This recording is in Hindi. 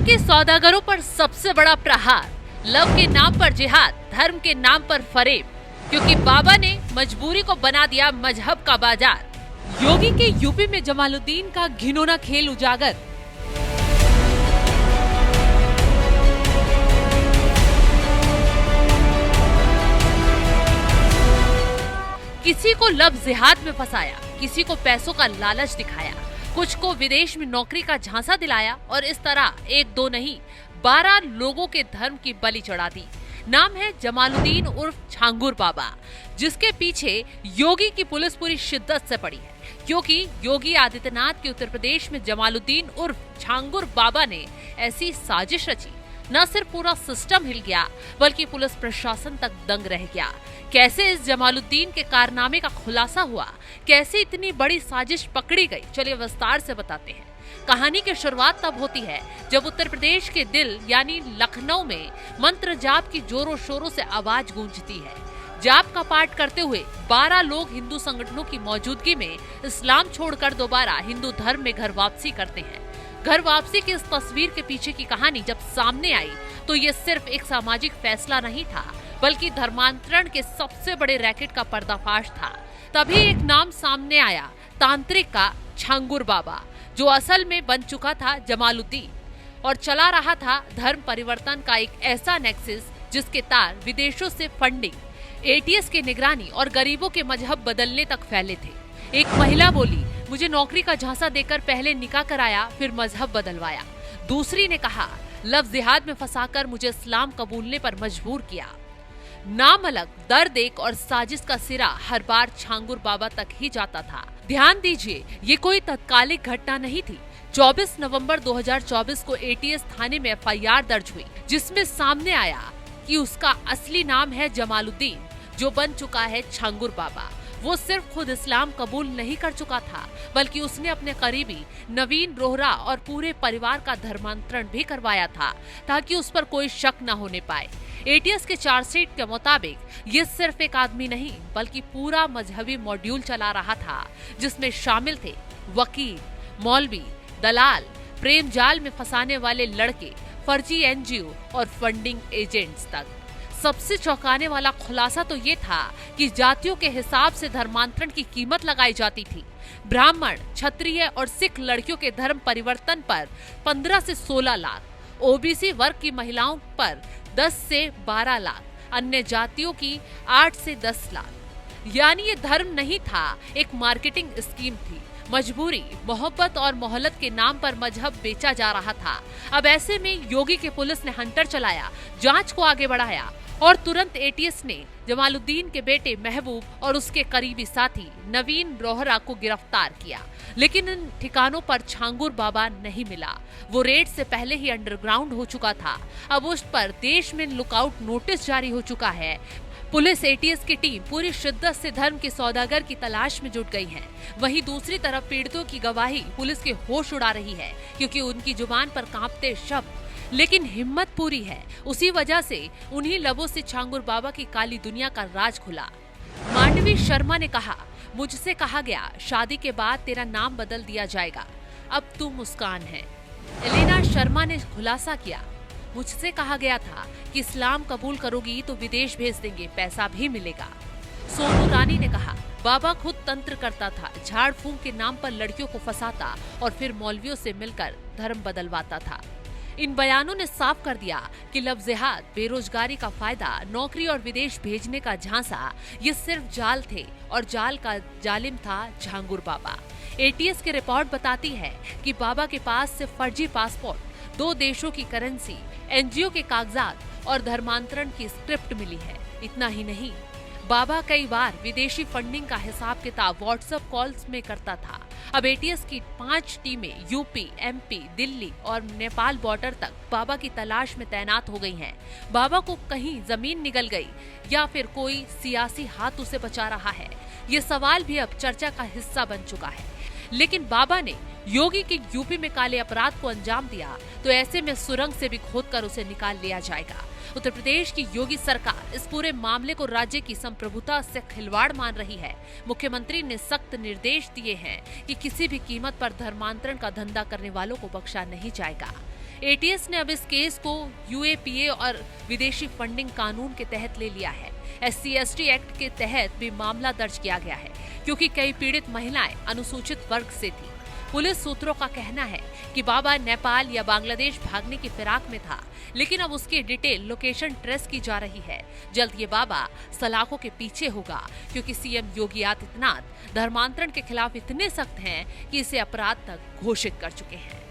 के सौदागरों पर सबसे बड़ा प्रहार, लव के नाम पर जिहाद, धर्म के नाम पर फरेब, क्योंकि बाबा ने मजबूरी को बना दिया मजहब का बाजार। योगी के यूपी में जमालुद्दीन का घिनौना खेल उजागर। किसी को लव जिहाद में फंसाया, किसी को पैसों का लालच दिखाया, कुछ को विदेश में नौकरी का झांसा दिलाया और इस तरह एक दो नहीं 12 लोगों के धर्म की बलि चढ़ा दी। नाम है जमालुद्दीन उर्फ छांगुर बाबा, जिसके पीछे योगी की पुलिस पूरी शिद्दत से पड़ी है, क्योंकि योगी आदित्यनाथ के उत्तर प्रदेश में जमालुद्दीन उर्फ छांगुर बाबा ने ऐसी साजिश रची, न सिर्फ पूरा सिस्टम हिल गया बल्कि पुलिस प्रशासन तक दंग रह गया। कैसे इस जमालुद्दीन के कारनामे का खुलासा हुआ, कैसे इतनी बड़ी साजिश पकड़ी गई, चलिए विस्तार से बताते हैं। कहानी की शुरुआत तब होती है जब उत्तर प्रदेश के दिल यानी लखनऊ में मंत्र जाप की जोरों शोरों से आवाज गूंजती है। जाप का पाठ करते हुए 12 लोग हिंदू संगठनों की मौजूदगी में इस्लाम छोड़कर दोबारा हिंदू धर्म में घर वापसी करते हैं। घर वापसी की इस तस्वीर के पीछे की कहानी जब सामने आई तो ये सिर्फ एक सामाजिक फैसला नहीं था, बल्कि धर्मांतरण के सबसे बड़े रैकेट का पर्दाफाश था। तभी एक नाम सामने आया, तांत्रिक का छांगुर बाबा, जो असल में बन चुका था जमालुद्दीन और चला रहा था धर्म परिवर्तन का एक ऐसा नेक्सस जिसके तार विदेशों से फंडिंग, एटीएस की निगरानी और गरीबों के मजहब बदलने तक फैले थे। एक महिला बोली, मुझे नौकरी का झांसा देकर पहले निकाह कराया, फिर मजहब बदलवाया। दूसरी ने कहा, लव जिहाद में फंसाकर मुझे इस्लाम कबूलने पर मजबूर किया। नाम अलग, दर्द एक और साजिश का सिरा हर बार छांगुर बाबा तक ही जाता था। ध्यान दीजिए, ये कोई तत्कालिक घटना नहीं थी। 24 नवंबर 2024 को एटीएस थाने में एफआईआर दर्ज हुई, जिसमें सामने आया कि उसका असली नाम है जमालुद्दीन, जो बन चुका है छांगुर बाबा। वो सिर्फ खुद इस्लाम कबूल नहीं कर चुका था, बल्कि उसने अपने करीबी नवीन रोहरा और पूरे परिवार का धर्मांतरण भी करवाया था, ताकि उस पर कोई शक न होने पाए। एटीएस के चार्जशीट के मुताबिक ये सिर्फ एक आदमी नहीं, बल्कि पूरा मजहबी मॉड्यूल चला रहा था, जिसमें शामिल थे वकील, मौलवी, दलाल, प्रेम जाल में फंसाने वाले लड़के, फर्जी एनजीओ और फंडिंग एजेंट्स तक। सबसे चौंकाने वाला खुलासा तो ये था कि जातियों के हिसाब से धर्मांतरण की कीमत लगाई जाती थी। ब्राह्मण, क्षत्रिय और सिख लड़कियों के धर्म परिवर्तन पर 15 से 16 लाख, ओबीसी वर्ग की महिलाओं पर 10 से 12 लाख, अन्य जातियों की 8 से 10 लाख। यानी ये धर्म नहीं था, एक मार्केटिंग स्कीम थी। मजबूरी, मोहब्बत और मोहल्लत के नाम पर मजहब बेचा जा रहा था। अब ऐसे में योगी की पुलिस ने हंटर चलाया, जांच को आगे बढ़ाया और तुरंत एटीएस ने जमालुद्दीन के बेटे महबूब और उसके करीबी साथी नवीन रोहरा को गिरफ्तार किया। लेकिन इन ठिकानों पर छांगुर बाबा नहीं मिला। वो रेड से पहले ही अंडरग्राउंड हो चुका था। अब उस पर देश में लुकआउट नोटिस जारी हो चुका है। पुलिस एटीएस की टीम पूरी शिद्दत से धर्म के सौदागर की तलाश में जुट गई है। वहीं दूसरी तरफ पीड़ितों की गवाही पुलिस के होश उड़ा रही है, क्योंकि उनकी जुबान पर कांपते शब्द, लेकिन हिम्मत पूरी है। उसी वजह से उन्हीं लबों से छांगुर बाबा की काली दुनिया का राज खुला। मांडवी शर्मा ने कहा, मुझसे कहा गया शादी के बाद तेरा नाम बदल दिया जाएगा, अब तू मुस्कान है। एलेना शर्मा ने खुलासा किया, मुझसे कहा गया था कि इस्लाम कबूल करोगी तो विदेश भेज देंगे, पैसा भी मिलेगा। सोनू रानी ने कहा, बाबा खुद तंत्र करता था, झाड़ फूंक के नाम पर लड़कियों को फंसाता और फिर मौलवियों से मिलकर धर्म बदलवाता था। इन बयानों ने साफ कर दिया कि लव जिहाद, बेरोजगारी का फायदा, नौकरी और विदेश भेजने का झांसा, ये सिर्फ जाल थे और जाल का जालिम था छांगुर बाबा। एटीएस की रिपोर्ट बताती है कि बाबा के पास से फर्जी पासपोर्ट, 2 देशों की करेंसी, एनजीओ के कागजात और धर्मांतरण की स्क्रिप्ट मिली है। इतना ही नहीं, बाबा कई बार विदेशी फंडिंग का हिसाब किताब व्हाट्सएप कॉल्स में करता था। अब एटीएस की 5 टीमें यूपी, एमपी, दिल्ली और नेपाल बॉर्डर तक बाबा की तलाश में तैनात हो गई हैं। बाबा को कहीं जमीन निगल गई या फिर कोई सियासी हाथ उसे बचा रहा है, ये सवाल भी अब चर्चा का हिस्सा बन चुका है। लेकिन बाबा ने योगी के यूपी में काले अपराध को अंजाम दिया, तो ऐसे में सुरंग से भी खोदकर उसे निकाल लिया जाएगा। उत्तर प्रदेश की योगी सरकार इस पूरे मामले को राज्य की संप्रभुता से खिलवाड़ मान रही है। मुख्यमंत्री ने सख्त निर्देश दिए हैं कि किसी भी कीमत पर धर्मांतरण का धंधा करने वालों को बख्शा नहीं जाएगा। एटीएस ने अब इस केस को यूएपीए और विदेशी फंडिंग कानून के तहत ले लिया है। SC/ST एक्ट के तहत भी मामला दर्ज किया गया है, क्योंकि कई पीड़ित महिलाएं अनुसूचित वर्ग से थी। पुलिस सूत्रों का कहना है कि बाबा नेपाल या बांग्लादेश भागने की फिराक में था, लेकिन अब उसकी डिटेल लोकेशन ट्रेस की जा रही है। जल्द ये बाबा सलाखों के पीछे होगा, क्योंकि सीएम योगी आदित्यनाथ धर्मांतरण के खिलाफ इतने सख्त हैं कि इसे अपराध तक घोषित कर चुके हैं।